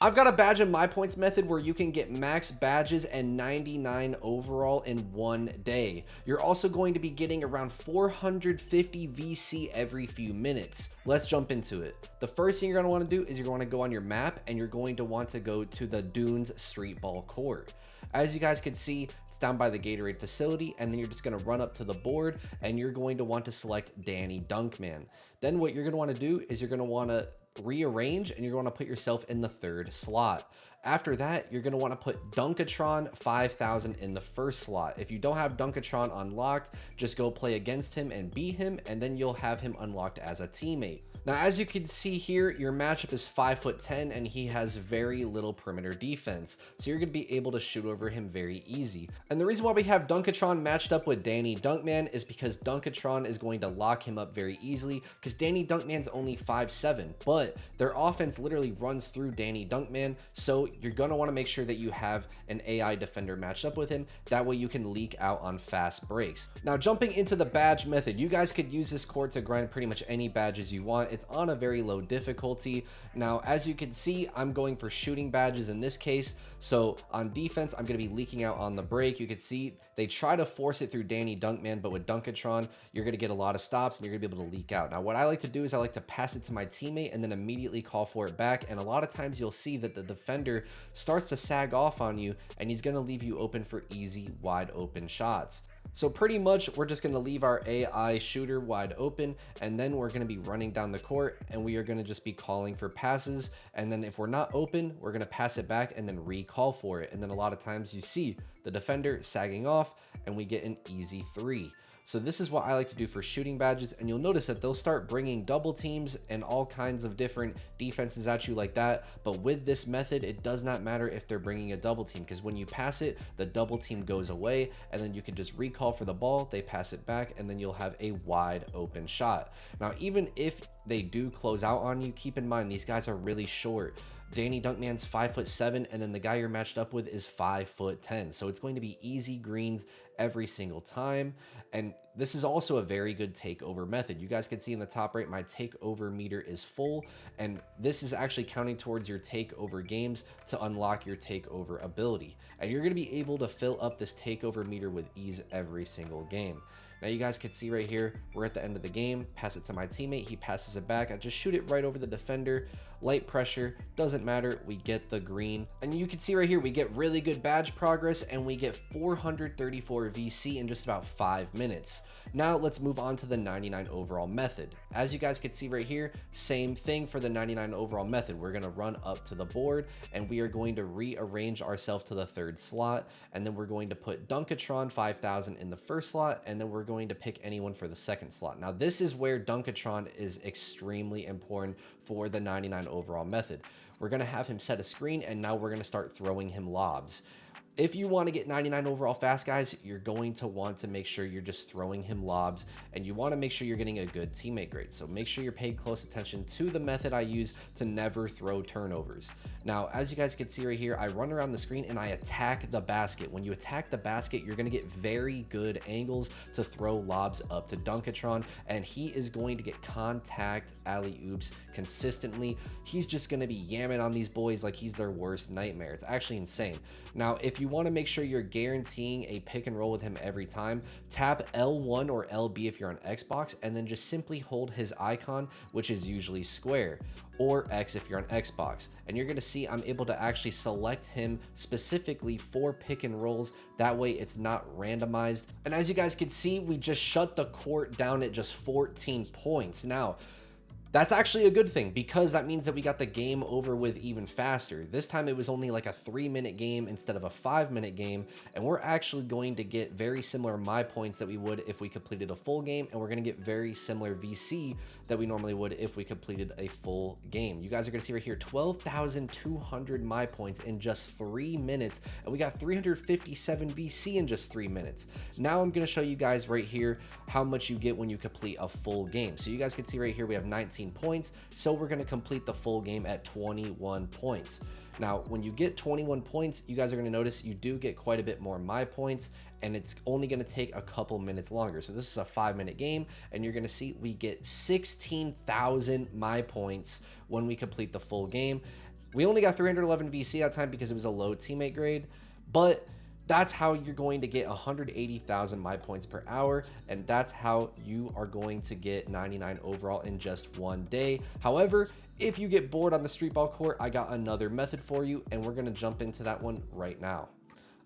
I've got a badge and my points method where you can get max badges and 99 overall in one day. You're also going to be getting around 450 VC every few minutes. Let's jump into it. The first thing you're going to want to do is you're going to go on your map and you're going to want to go to the Dunes Street Ball Court. As you guys can see, it's down by the Gatorade facility, and then you're just going to run up to the board and you're going to want to select Danny Dunkman. Then what you're going to want to do is you're going to want to rearrange and you're going to put yourself in the third slot. After that, you're going to want to put Dunkatron 5000 in the first slot. If you don't have Dunkatron unlocked, just go play against him and beat him, and then you'll have him unlocked as a teammate. Now, as you can see here, your matchup is 5'10" and he has very little perimeter defense. So you're going to be able to shoot over him very easy. And the reason why we have Dunkatron matched up with Danny Dunkman is because Dunkatron is going to lock him up very easily, because Danny Dunkman's only 5'7", but their offense literally runs through Danny Dunkman. So you're going to want to make sure that you have an AI defender matched up with him. That way you can leak out on fast breaks. Now, jumping into the badge method, you guys could use this court to grind pretty much any badges you want. It's on a very low difficulty. Now, as you can see, I'm going for shooting badges in this case. So on defense, I'm going to be leaking out on the break. You can see they try to force it through Danny Dunkman, but with Dunkatron, you're going to get a lot of stops and you're going to be able to leak out. Now, what I like to do is I like to pass it to my teammate and then immediately call for it back. And a lot of times you'll see that the defender starts to sag off on you and he's going to leave you open for easy, wide open shots. So pretty much we're just going to leave our AI shooter wide open, and then we're going to be running down the court and we are going to just be calling for passes. And then if we're not open, we're going to pass it back and then recall for it. And then a lot of times you see the defender sagging off and we get an easy three. So this is what I like to do for shooting badges, and you'll notice that they'll start bringing double teams and all kinds of different defenses at you like that. But with this method, it does not matter if they're bringing a double team, because when you pass it, the double team goes away and then you can just recall for the ball, they pass it back, and then you'll have a wide open shot. Now, even if they do close out on you, keep in mind these guys are really short. Danny Dunkman's 5'7", and then the guy you're matched up with is 5'10". So it's going to be easy greens every single time. And this is also a very good takeover method. You guys can see in the top right, my takeover meter is full, and this is actually counting towards your takeover games to unlock your takeover ability. And you're going to be able to fill up this takeover meter with ease every single game. Now you guys can see right here, we're at the end of the game, pass it to my teammate, he passes it back, I just shoot it right over the defender, light pressure, doesn't matter, we get the green. And you can see right here, we get really good badge progress and we get 434 VC in just about 5 minutes. Now let's move on to the 99 overall method. As you guys can see right here, same thing for the 99 overall method. We're gonna run up to the board and we are going to rearrange ourselves to the third slot, and then we're going to put Dunkatron 5000 in the first slot, and then we're going to pick anyone for the second slot. Now this is where Dunkatron is extremely important for the 99 overall method. We're going to have him set a screen, and now we're going to start throwing him lobs. If you want to get 99 overall fast, guys, you're going to want to make sure you're just throwing him lobs, and you want to make sure you're getting a good teammate grade. So make sure you're paying close attention to the method I use to never throw turnovers. Now, as you guys can see right here, I run around the screen and I attack the basket. When you attack the basket, you're going to get very good angles to throw lobs up to Dunkatron, and he is going to get contact alley-oops consistently. He's just going to be yamming on these boys like he's their worst nightmare. It's actually insane. Now, if you want to make sure you're guaranteeing a pick and roll with him every time, tap L1 or LB if you're on Xbox, and then just simply hold his icon, which is usually square, or X if you're on Xbox. And you're going to see I'm able to actually select him specifically for pick and rolls. That way it's not randomized. And as you guys can see, we just shut the court down at just 14 points. Now, that's actually a good thing, because that means that we got the game over with even faster. This time it was only like a 3-minute game instead of a 5-minute game, and we're actually going to get very similar my points that we would if we completed a full game, and we're going to get very similar VC that we normally would if we completed a full game. You guys are going to see right here 12,200 my points in just 3 minutes, and we got 357 VC in just 3 minutes. Now I'm going to show you guys right here how much you get when you complete a full game. So you guys can see right here we have 19 points, so we're going to complete the full game at 21 points. Now, when you get 21 points, you guys are going to notice you do get quite a bit more my points, and it's only going to take a couple minutes longer. So this is a 5-minute game, and you're going to see we get 16,000 my points when we complete the full game. We only got 311 VC that time because it was a low teammate grade, but that's how you're going to get 180,000 my points per hour, and that's how you are going to get 99 overall in just one day. However, if you get bored on the street ball court, I got another method for you, and we're going to jump into that one right now.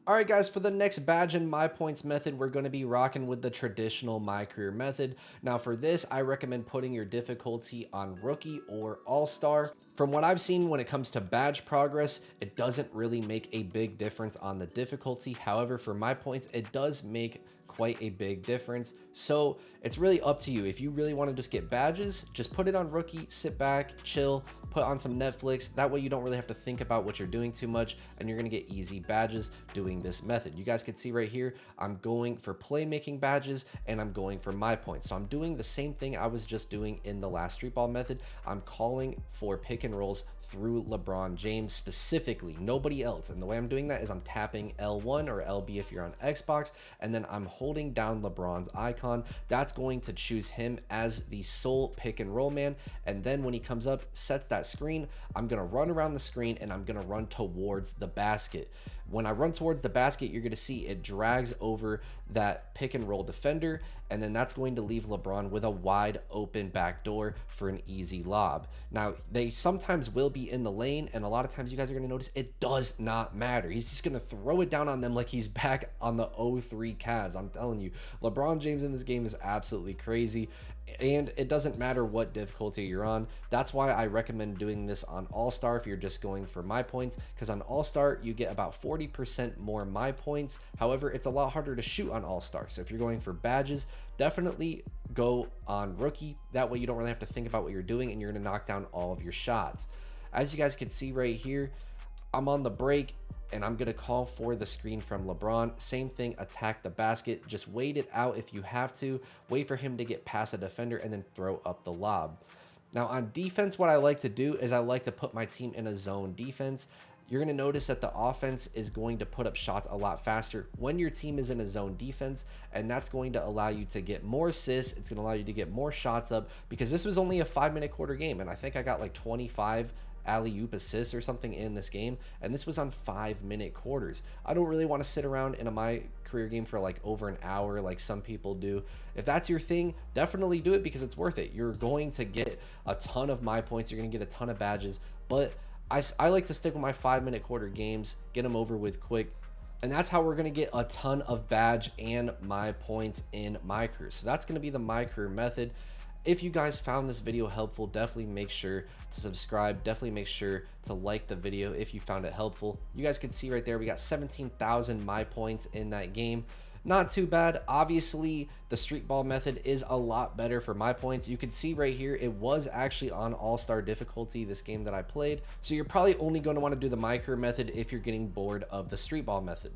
All right, guys, for the next badge in My Points method, we're going to be rocking with the traditional My Career method. Now, for this, I recommend putting your difficulty on Rookie or All-Star. From what I've seen when it comes to badge progress, it doesn't really make a big difference on the difficulty. However, for My Points, it does make quite a big difference. So it's really up to you. If you really want to just get badges, just put it on Rookie, sit back, chill, put on some Netflix. That way you don't really have to think about what you're doing too much, and you're going to get easy badges doing this method. You guys can see right here, I'm going for playmaking badges and I'm going for My Points. So I'm doing the same thing I was just doing in the last street ball method. I'm calling for pick and rolls through LeBron James specifically, nobody else. And the way I'm doing that is I'm tapping L1 or LB if you're on Xbox, and then I'm holding down LeBron's icon. That's going to choose him as the sole pick and roll man. And then when he comes up, sets that screen, I'm gonna run around the screen and I'm gonna run towards the basket. When I run towards the basket, you're going to see it drags over that pick and roll defender, and then that's going to leave LeBron with a wide open back door for an easy lob. Now, they sometimes will be in the lane, and a lot of times you guys are going to notice it does not matter. He's just going to throw it down on them like he's back on the 03 Cavs. I'm telling you, LeBron James in this game is absolutely crazy. And it doesn't matter what difficulty you're on. That's why I recommend doing this on All-Star if you're just going for My Points, because on All-Star you get about 40% more My Points. However, it's a lot harder to shoot on All-Star. So if you're going for badges, definitely go on Rookie. That way you don't really have to think about what you're doing, and you're going to knock down all of your shots. As you guys can see right here, I'm on the break, and I'm gonna call for the screen from LeBron. Same thing, attack the basket. Just wait it out if you have to. Wait for him to get past a defender and then throw up the lob. Now on defense, what I like to do is I like to put my team in a zone defense. You're gonna notice that the offense is going to put up shots a lot faster when your team is in a zone defense, and that's going to allow you to get more assists. It's gonna allow you to get more shots up, because this was only a 5-minute quarter game, and I think I got like 25 alley-oop assists or something in this game, and this was on 5-minute quarters. I don't really want to sit around in My Career game for like over an hour like some people do. If that's your thing, definitely do it, because it's worth it. You're going to get a ton of My Points, you're going to get a ton of badges, but I like to stick with my 5-minute quarter games, get them over with quick, and that's how we're going to get a ton of badge and My Points in My Career. So that's going to be the My Career method. If you guys found this video helpful, definitely make sure to subscribe. Definitely make sure to like the video if you found it helpful. You guys can see right there, we got 17,000 My Points in that game. Not too bad. Obviously, the street ball method is a lot better for My Points. You can see right here, it was actually on All-Star difficulty, this game that I played. So you're probably only going to want to do the My Career method if you're getting bored of the street ball method.